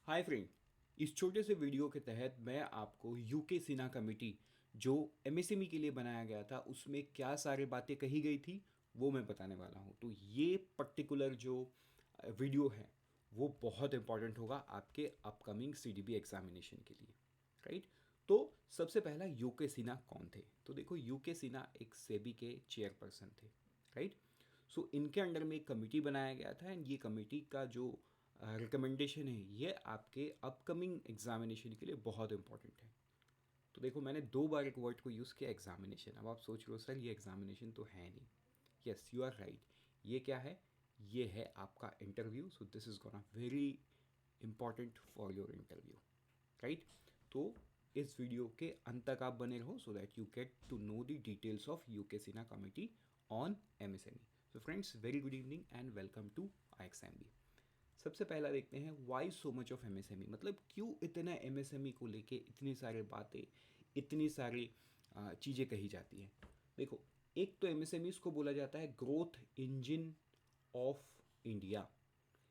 Hi friend. इस छोटे से वीडियो के तहत मैं आपको यूके सिन्हा कमेटी जो एमएसएमई के लिए बनाया गया था उसमें क्या सारी बातें कही गई थी वो मैं बताने वाला हूँ। तो ये पर्टिकुलर जो वीडियो है वो बहुत इंपॉर्टेंट होगा आपके अपकमिंग सीडीबी एग्जामिनेशन के लिए, राइट। तो सबसे पहला यूके सिन्हा कौन थे? तो देखो, यूके सिन्हा एक सेबी के चेयरपर्सन थे, राइट। सो इनके अंडर में एक कमेटी बनाया गया था एंड ये कमेटी का जो रिकमेंडेशन है ये आपके अपकमिंग एग्जामिनेशन के लिए बहुत इंपॉर्टेंट है। तो देखो, मैंने 2 बार एक वर्ड को यूज़ किया, एग्जामिनेशन। अब आप सोच रहे हो सर ये एग्जामिनेशन तो है नहीं। Yes, you are right. ये क्या है? ये है आपका interview. So this is gonna very important for your interview, right. तो इस वीडियो के अंत तक आप बने रहो so that you get to know the details of UK Sinha committee on MSME. So friends, very good evening and welcome to IXMB. सबसे पहला देखते हैं why so much of MSME, मतलब क्यों इतना एमएसएमई को लेके इतनी सारी बातें, इतनी सारी चीज़ें कही जाती हैं। देखो, एक तो एमएसएमई को बोला जाता है growth engine of India,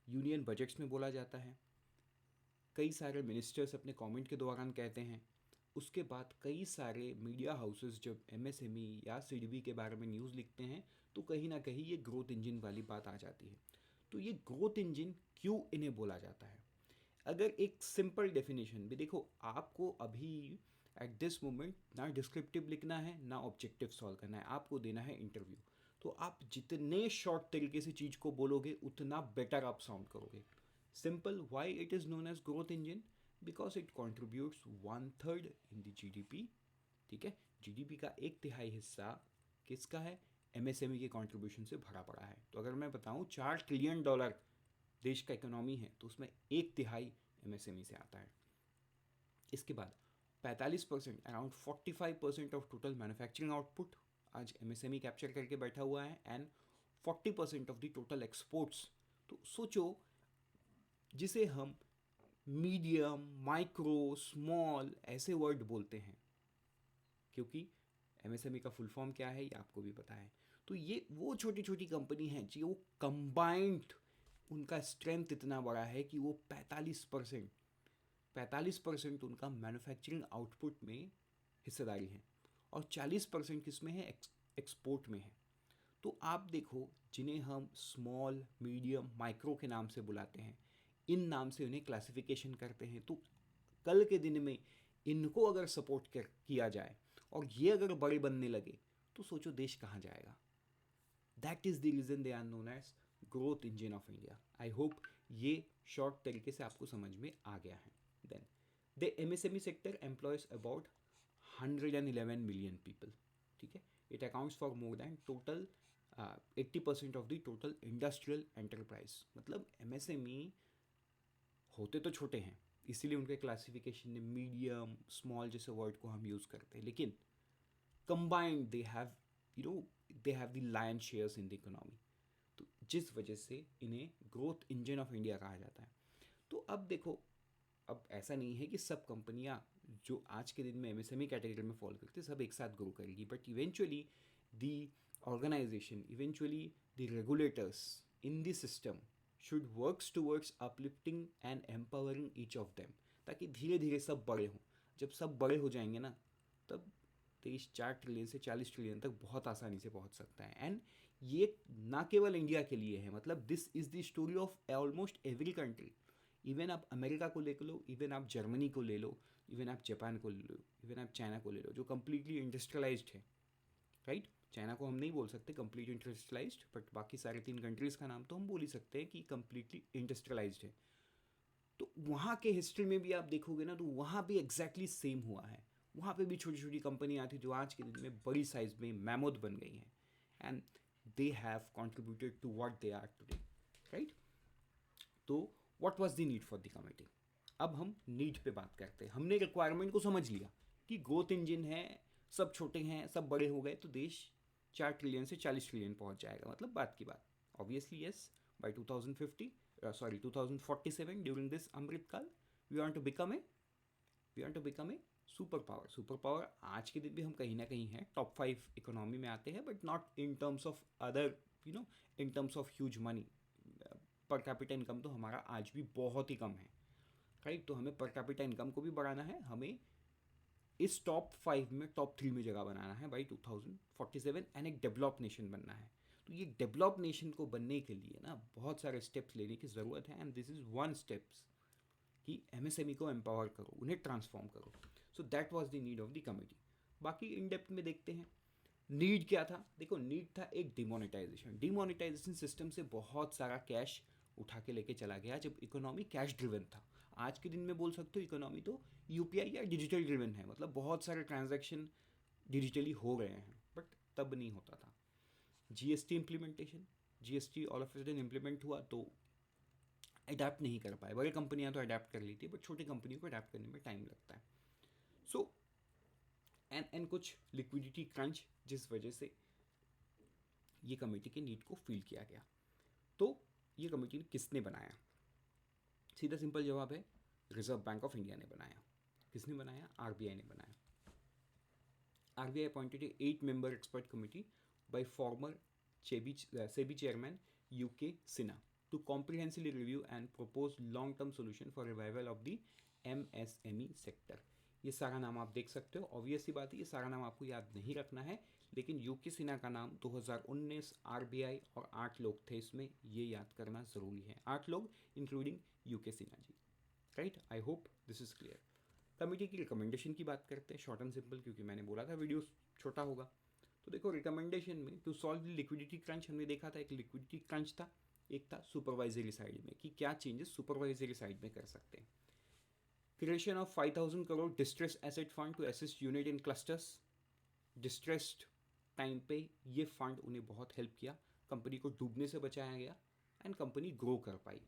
union budgets में बोला जाता है, कई सारे मिनिस्टर्स अपने कमेंट के दौरान कहते हैं। उसके बाद कई सारे मीडिया हाउसेस जब एमएसएमई या सीडीबी के बारे में न्यूज़ लिखते हैं तो कहीं ना कहीं ये ग्रोथ इंजन वाली बात आ जाती है। तो ये ग्रोथ इंजन क्यों इन्हें बोला जाता है? अगर एक सिंपल डेफिनेशन भी देखो, आपको अभी एट दिस मोमेंट ना डिस्क्रिप्टिव लिखना है ना ऑब्जेक्टिव सॉल्व करना है, आपको देना है इंटरव्यू। तो आप जितने शॉर्ट तरीके से चीज़ को बोलोगे उतना बेटर आप साउंड करोगे। Simple, why it is known as growth engine? Because it contributes 1/3 in the GDP. ठीक है, जीडीपी का 1/3 हिस्सा किसका है? एमएसएमई के कंट्रीब्यूशन से भरा पड़ा है। तो अगर मैं बताऊं $4 ट्रिलियन देश का इकोनॉमी है तो उसमें 1/3 एमएसएमई से आता है। इसके बाद 45%, around 45% of total manufacturing output आज एमएसएमई कैप्चर करके बैठा हुआ है and 40% of the total exports. तो सोचो, जिसे हम मीडियम, माइक्रो, स्मॉल ऐसे वर्ड बोलते हैं, क्योंकि एमएसएमई का फुल फॉर्म क्या है ये आपको भी पता है। तो ये वो छोटी छोटी कंपनी हैं जो कंबाइंड उनका स्ट्रेंथ इतना बड़ा है कि वो 45% उनका मैन्युफैक्चरिंग आउटपुट में हिस्सेदारी है और 40% किस में है? एक्सपोर्ट में है। तो आप देखो, जिन्हें हम स्मॉल, मीडियम, माइक्रो के नाम से बुलाते हैं, इन नाम से उन्हें क्लासिफिकेशन करते हैं। तो कल के दिन में इनको अगर सपोर्ट कर किया जाए और ये अगर बड़े बनने लगे तो सोचो देश कहाँ जाएगा। That is the reason they are known as growth engine of India. I hope ये शॉर्ट तरीके से आपको समझ में आ गया है। Then the MSME sector employs about 111 million people. ठीक है, it accounts for more than total 80% of the total industrial enterprise. मतलब एमएसएमई होते तो छोटे हैं, इसीलिए उनके क्लासिफिकेशन में मीडियम, स्मॉल जैसे वर्ड को हम यूज़ करते हैं, लेकिन combined they have, you know, they have the lion shares in the economy. तो जिस वजह से इन्हें ग्रोथ इंजन ऑफ इंडिया कहा जाता है। तो अब देखो, अब ऐसा नहीं है कि सब कंपनियां जो आज के दिन में एमएसएमई कैटेगरी में फॉलो करती है सब एक साथ ग्रो करेगी, but eventually the organization, eventually the regulators in the system should works towards uplifting and empowering each of them, ताकि धीरे धीरे सब बड़े हों। जब सब बड़े हो जाएंगे ना, तब देश 4 ट्रिलियन से 40 ट्रिलियन तक बहुत आसानी से पहुंच सकता है। एंड ये ना केवल इंडिया के लिए है, मतलब this is the story of almost every country. Even आप अमेरिका को ले लो, इवन आप जर्मनी को ले लो, इवन आप जापान को ले लो, इवन आप चाइना को ले लो, जो कम्प्लीटली इंडस्ट्रियलाइज्ड है, राइट। चाइना को हम नहीं बोल सकते कंप्लीट इंडस्ट्रियलाइज्ड, बट बाकी सारे 3 कंट्रीज़ का नाम तो हम बोल ही सकते हैं कि कम्प्लीटली इंडस्ट्रियलाइज्ड है। तो वहाँ के हिस्ट्री में भी आप देखोगे ना, तो वहाँ भी एग्जैक्टली सेम हुआ है। वहाँ पे भी छोटी छोटी कंपनियाँ थी जो आज के दिन में बड़ी साइज में मैमोथ बन गई हैं and they have contributed to what they are today, right. तो what was the need for the committee? अब हम नीड पे बात करते हैं। हमने रिक्वायरमेंट को समझ लिया कि ग्रोथ इंजन है, सब छोटे हैं, सब बड़े हो गए तो देश 4 ट्रिलियन से 40 ट्रिलियन पहुंच जाएगा, मतलब बात की बात। Obviously yes, by 2050, sorry 2047, during this Amrit Kaal, we want to become a we want to become a superpower. Superpower आज के दिन भी हम कहीं ना कहीं हैं, टॉप 5 इकोनॉमी में आते हैं, but not in terms of other, you know, in terms of huge money. पर कैपिटल इनकम तो हमारा आज भी बहुत ही कम है, राइट। तो हमें पर कैपिटा इनकम को भी बढ़ाना है, हमें इस टॉप 5 में टॉप 3 में जगह बनाना है बाई 2047 एंड एक डेवलप नेशन बनना है। तो ये डेवलप नेशन को बनने के लिए ना बहुत सारे स्टेप्स लेने की ज़रूरत है, and this is one steps कि एमएसएमई को एम्पावर करो, उन्हें ट्रांसफॉर्म करो। So that was the need of the committee. बाकी इन डेप्थ में देखते हैं नीड क्या था। देखो नीड था एक डिमोनेटाइजेशन। डिमोनेटाइजेशन सिस्टम से बहुत सारा कैश उठा के लेके चला गया जब इकोनॉमी कैश ड्रिवन था। आज के दिन में बोल सकते हो इकोनॉमी तो यूपीआई या डिजिटल ड्रिवन है, मतलब बहुत सारे ट्रांजैक्शन डिजिटली हो गए हैं, बट तब नहीं होता था। GST implementation, GST all of sudden implement हुआ तो अडेप्ट नहीं कर पाए। बड़ी कंपनियां तो अडेप्ट कर ली थी, बट छोटी कंपनियों को अडेप्ट करने में टाइम लगता है। सो एंड कुछ लिक्विडिटी क्रंच, जिस वजह से ये कमेटी के नीड को फील किया गया। तो ये कमेटी किसने बनाया? सीधा सिंपल जवाब है रिजर्व बैंक ऑफ इंडिया ने बनाया। किसने बनाया? आरबीआई ने बनाया। RBI appointed 8-member expert committee bye farmer SEBI chairman UK Sinha to comprehensively review and propose long-term solution for revival of the MSME sector। ये सारा नाम आप देख सकते हो। ऑब्वियस सी बात है ये सारा नाम आपको याद नहीं रखना है, लेकिन यूके सिन्हा का नाम 2019 आरबीआई और 8 लोग थे इसमें, ये याद करना ज़रूरी है। 8 लोग including UK Sinha ji. Right, I hope this is clear. Committee की रिकमेंडेशन की बात करते हैं, शॉर्ट एंड सिंपल, क्योंकि मैंने बोला था वीडियो छोटा होगा। तो देखो रिकमेंडेशन में टू सॉल्व लिक्विडिटी क्रंच हमने देखा था, एक लिक्विडिटी क्रंच था, एक था सुपरवाइजरी साइड में कि क्या चेंजेस सुपरवाइजरी साइड में कर सकते हैं। Creation of 5,000 crore distress asset fund to assist unit in clusters. Distressed time पे ये फंड उन्हें बहुत हेल्प किया, कंपनी को डूबने से बचाया गया एंड कंपनी ग्रो कर पाई।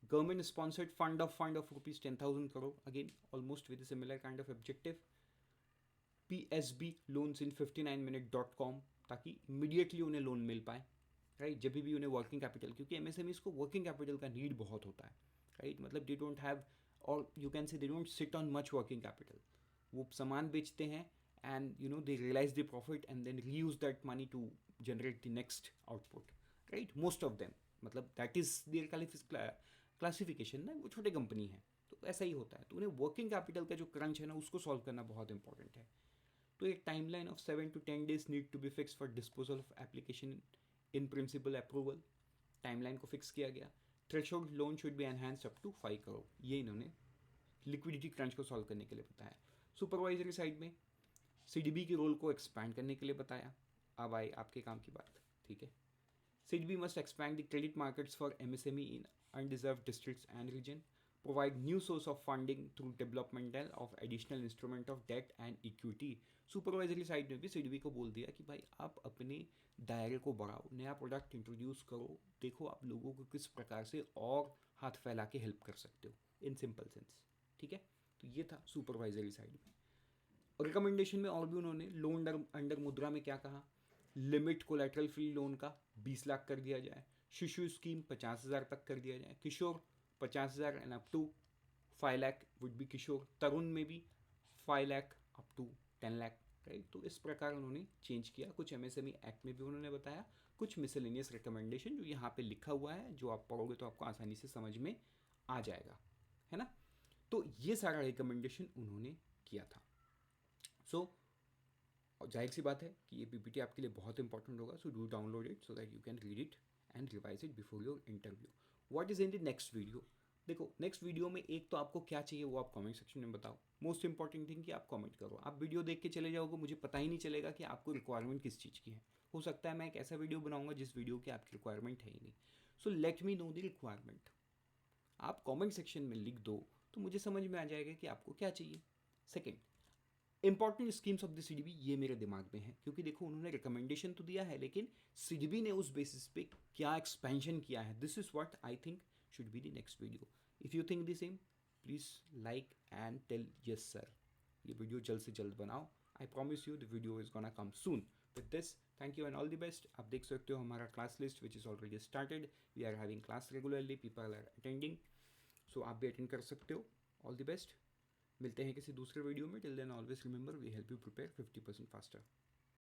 Government sponsored fund of rupees 10,000 crore, again almost with similar kind of objective. PSB loans in 59minute.com, ताकि इमीडिएटली उन्हें लोन मिल पाए। राइट, जब भी उन्हें वर्किंग कैपिटल, क्योंकि एमएसएमईज को वर्किंग कैपिटल का नीड बहुत होता है। राइट, मतलब दे डोंट हैव, और you can say they don't sit on much working capital. वो सामान बेचते हैं and they realise the profit and then reuse that money to generate the next output. Right, most of them, मतलब that is their classification ना, वो छोटी company है तो ऐसा ही होता है। तो उन्हें वर्किंग कैपिटल का जो क्रंच है ना उसको सॉल्व करना बहुत इंपॉर्टेंट है। तो एक timeline of 7 to 10 days need to be fix for disposal of application in principle approval. Timeline को फिक्स किया गया। Threshold loan should be enhanced up to 5 crore, ये इन्होंने लिक्विडिटी क्रंच को सॉल्व करने के लिए बताया। सुपरवाइजरी साइड में सीडीबी के रोल को एक्सपैंड करने के लिए बताया। अब आए आपके काम की बात, ठीक है। CDB must expand the credit markets for MSME in undeserved districts and region, provide new source of funding through developmental of additional instrument of debt and equity। Supervisory side में भी सीडीबी को बोल दिया कि भाई आप अपने दायरे को बढ़ाओ, नया प्रोडक्ट इंट्रोड्यूस करो, देखो आप लोगों को किस प्रकार से और हाथ फैला के हेल्प कर सकते हो, इन सिंपल सेंस। ठीक है, तो ये था सुपरवाइजरी साइड में। रिकमेंडेशन में और भी उन्होंने लोन अंडर मुद्रा में क्या कहा, लिमिट कोलेटरल फ्री लोन का 20 लाख कर दिया जाए, शिशु स्कीम 50,000 तक कर दिया जाए, Kishore 50,000 and up to 5 lakh would be Kishore, Tarun में भी 5 lakh up to 10 lakh. Right, तो इस प्रकार उन्होंने चेंज किया। कुछ एमएसएमई एक्ट में भी उन्होंने बताया, कुछ मिसलेनियस रिकमेंडेशन जो यहाँ पे लिखा हुआ है, जो आप पढ़ोगे तो आपको आसानी से समझ में आ जाएगा, है ना। तो ये सारा रिकमेंडेशन उन्होंने किया था। सो जाहिर सी बात है कि ये पीपीटी आपके लिए बहुत इंपॉर्टेंट होगा। So do download it so that you can read it and revise it before your interview. What is in the next video? देखो नेक्स्ट वीडियो में एक तो आपको क्या चाहिए वो आप कमेंट सेक्शन में बताओ। मोस्ट इंपॉर्टेंट थिंग कि आप कमेंट करो। आप वीडियो देख के चले जाओगे, मुझे पता ही नहीं चलेगा कि आपको रिक्वायरमेंट किस चीज़ की है। हो सकता है मैं एक ऐसा वीडियो बनाऊंगा जिस वीडियो की आपकी रिक्वायरमेंट है ही नहीं। So let me know the requirement. आप कमेंट सेक्शन में लिख दो तो मुझे समझ में आ जाएगा कि आपको क्या चाहिए। Second, important schemes of the CDB, ये मेरे दिमाग में है, क्योंकि देखो उन्होंने रिकमेंडेशन तो दिया है, लेकिन सीडीबी ने उस बेसिस पे क्या एक्सपेंशन किया है, this is what I think should be the next video. If you think the same please like and tell yes sir. ये वीडियो जल्द से जल्द बनाओ। I promise you the video is gonna come soon. With this thank you and all the best. आप देख सकते हो हमारा class list which is already started. We are having class regularly, people are attending, so आप भी attend कर सकते हो। All the best. मिलते हैं किसी दूसरे वीडियो में। Till then always remember we help you prepare 50% faster.